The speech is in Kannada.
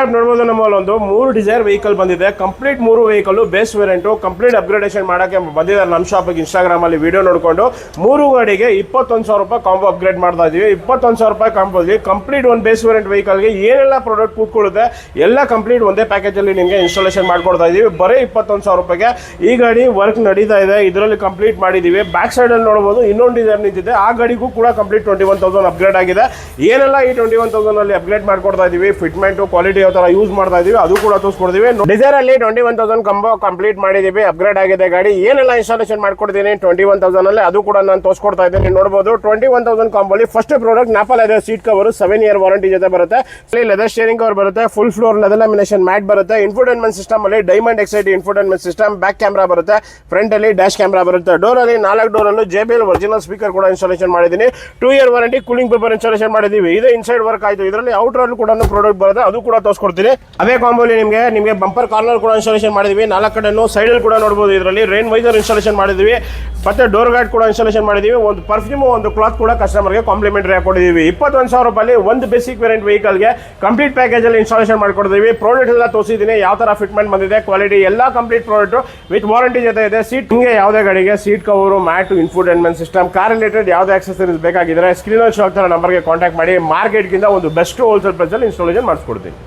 ಸಬ್ಸ್ಕ್ರೈಬ್ ನೋಡಬಹುದು ನಮ್ಮಲ್ಲಿ ಒಂದು 3 ಡಿಸೈರ್ ವೆಹಿಕಲ್ ಬಂದಿದೆ. Complete 3 vehicle base variant complete upgradation ಮಾಡಕ್ಕೆ ಬಂದಿದ್ದಾರೆ ನಮ್ಮ ಶಾಪಿಗೆ. ಇನ್ಸ್ಟಾಗ್ರಾಮ್ ಅಲ್ಲಿ ವಿಡಿಯೋ ನೋಡಿಕೊಂಡು 3 ಗಾಡಿಗೆ 21,000 ರೂಪಾಯಿ ಕಾಂಬೋ ಅಪ್ಗ್ರೇಡ್ ಮಾಡ್ತಾ ಇದೀವಿ. 21,000 ರೂಪಾಯಿ ಕಾಂಬೋಗೆ ಕಂಪ್ಲೀಟ್ ಒಂದು ಬೇಸ್ ವೇರಿಯಂಟ್ ವೆಹಿಕಲ್ಗೆ ಏನೆಲ್ಲ ಪ್ರಾಡಕ್ಟ್ ಕೂತ್ಕೊಳ್ಳುತ್ತೆ ಎಲ್ಲ ಕಂಪ್ಲೀಟ್ ಒಂದೇ ಪ್ಯಾಕೇಜ್ ಅಲ್ಲಿ ನಿಮಗೆ ಇನ್ಸ್ಟಾಲೇಷನ್ ಮಾಡ್ಕೊಡ್ತಾ ಇದೀವಿ. ಬರೀ 21,000 ರೂಪಾಯಿಗೆ ಈ ಗಾಡಿ ವರ್ಕ್ ನಡೀತಾ ಇದೆ. ಇದರಲ್ಲಿ ಕಂಪ್ಲೀಟ್ ಮಾಡಿದೀವಿ. ಬ್ಯಾಕ್ ಸೈಡ್ ಅಲ್ಲಿ ನೋಡಬಹುದು ಇನ್ನೊಂದು ಡಿಸೈರ್ ನಿಂತಿದೆ. ಆ ಗಾಡಿಗೂ ಕೂಡ ಕಂಪ್ಲೀಟ್ 21,000 ಅಪ್ಗ್ರೇಡ್ ಆಗಿದೆ. ಏನೆಲ್ಲ ಈ 21,000 ಅಲ್ಲಿ ಅಪ್ಗ್ರೇಡ್ ಮಾಡ್ಕೊಡ್ತಾ ಇದೀವಿ, ಫಿಟ್ಮೆಂಟ್ ಕ್ವಾಲಿಟಿ ಯಾವ ತರ ಯೂಸ್ ಮಾಡ್ತಾ ಇದೀವಿ ಅದು ಕೂಡ ತೋರಿಸ್ಕೊಡ್ತೀವಿ. ಡಿಸೈರ್ ಅಲ್ಲಿ 21,000 ಕಂಬೋ ಕಂಪ್ಲೀಟ್ ಮಾಡಿದೀವಿ. ಅಪ್ಗ್ರೇಡ್ ಆಗಿದೆ ಗಾಡಿ. ಏನೆಲ್ಲ ಇನ್ಸ್ಟಾಲೇಷನ್ ಮಾಡ್ಕೊಡ್ತೀನಿ 21,000 ಅಲ್ಲಿ ಅದು ಕೂಡ ನಾನು ತೋರಿಸ್ಕೊಡ್ತಾ ಇದ್ದೀನಿ. ನೋಡಬಹುದು 21,000 ಕಾಂಬೋಲಿ ಫಸ್ಟ್ ಪ್ರಾಡಕ್ಟ್ ನಾಪಲ್ ಇದೆ. ಸೀಟ್ ಕವರ್ 7 ಇಯರ್ ವಾರಂಟಿ ಜೊತೆ ಬರುತ್ತೆ. ಲೆದರ್ ಸ್ಟೇರಿಂಗ್ ಕವರ್ ಬರುತ್ತೆ. Full floor leather lamination mat ಬರುತ್ತೆ. ಇನ್ಫೋಟೈನ್ಮೆಂಟ್ ಸಿಸ್ಟಮ್ ಅಲ್ಲಿ diamond excite infotainment system. Back camera ಬರುತ್ತೆ. ಫ್ರಂಟ್ ಅಲ್ಲಿ ಡ್ಯಾಶ್ ಕ್ಯಾಮೆರಾ ಬರುತ್ತೆ. ಡೋರ್ ಅಲ್ಲಿ 4 ಡೋರ್ ಅಲ್ಲೂ JBL ಒರಿಜಿನಲ್ ಸ್ಪೀಕರ್ ಕೂಡ ಇನ್ಸ್ಟಾಲೇಷನ್ ಮಾಡಿದ್ದೀನಿ. 2 year warranty cooling paper installation ಮಾಡಿದೀವಿ. ಇದು ಇನ್ಸೈಡ್ ವರ್ಕ್ ಆಯ್ತು. ಇದರಲ್ಲಿ ಔಟರ್ ಅಲ್ಲಿ ಕೂಡ ಪ್ರಾಡಕ್ಟ್ ಬರುತ್ತೆ ಅದು ಕೂಡ ತೋರಿಸ್ಕೊಡ್ತೀನಿ. ಅದೇ ಕಾಂಬೋಲಿ ನಿಮಗೆ ಬಂಪರ್ ಕಾರ್ನರ್ ಕೂಡ ಇನ್ಸ್ಟಾಲೇಷನ್ ಮಾಡಿದೀವಿ. 4 ಕಡೆನೂ ಸೈಡ್ ಅಲ್ಲಿ ಕೂಡ ನೋಡಬಹುದು. ಇದರಲ್ಲಿ ರೈನ್ ವೈಸರ್ ಇನ್ಸ್ಟಾಲೇಷನ್ ಮಾಡಿದೀವಿ. ಮತ್ತೆ ಡೋರ್ ಗಾರ್ಡ್ ಕೂಡ ಇನ್ಸ್ಟಾಲೇಷನ್ ಮಾಡಿದೀವಿ. ಒಂದು ಪರ್ಫ್ಯೂಮ್ ಒಂದು ಕ್ಲಾತ್ ಕೂಡ ಕಸ್ಟಮರ್ಗೆ ಕಾಂಪ್ಲಿಮೆಂಟರಿ ಹಾಕೊಂಡಿದೀವಿ. 21,000 ರೂಪಾಯಿ ಒಂದು ಬೇಸಿಕ್ ವೇರಿಯಂಟ್ ವೆಹಿಕಲ್ಗೆ ಕಂಪ್ಲೀಟ್ ಪ್ಯಾಕೇಜ್ ಅಲ್ಲಿ ಇನ್ಸ್ಟಾಲೇಷನ್ ಮಾಡ್ಕೊಡ್ತೀವಿ. ಪ್ರಾಡಕ್ಟ್ ಎಲ್ಲ ತೋರಿಸಿದ್ದೀನಿ. ಯಾವ ತರ ಫಿಟ್ಮೆಂಟ್ ಬಂದಿದೆ, ಕ್ವಾಲಿಟಿ ಎಲ್ಲ ಕಂಪ್ಲೀಟ್ ಪ್ರಾಡಕ್ಟ್ ವಿತ್ ವಾರಂಟಿ ಜೊತೆ ಇದೆ. ಸೀಟ್ ನಿಮಗೆ ಯಾವುದೇ ಗಾಡಿಗೆ seat cover, mat, infotainment system, car related ಯಾವುದೇ ಆಕ್ಸೆಸರೀಸ್ ಬೇಕಾಗಿದ್ರೆ ಸ್ಕ್ರೀನ್ ಅಲ್ಲಿ ಶೋ ಆಗ್ತಾರೆ ನಂಬರ್ಗೆ ಕಾಂಟ್ಯಾಕ್ಟ್ ಮಾಡಿ. ಮಾರ್ಕೆಟ್ಗಿಂತ ಒಂದು ಬೆಸ್ಟ್ ಹೋಲ್ಸೇಲ್ ಪ್ರೈಸ್ ಅಲ್ಲಿ ಇನ್ಸ್ಟಾಲೇಷನ್ ಮಾಡಿಸ್ಕೊಡ್ತೀನಿ.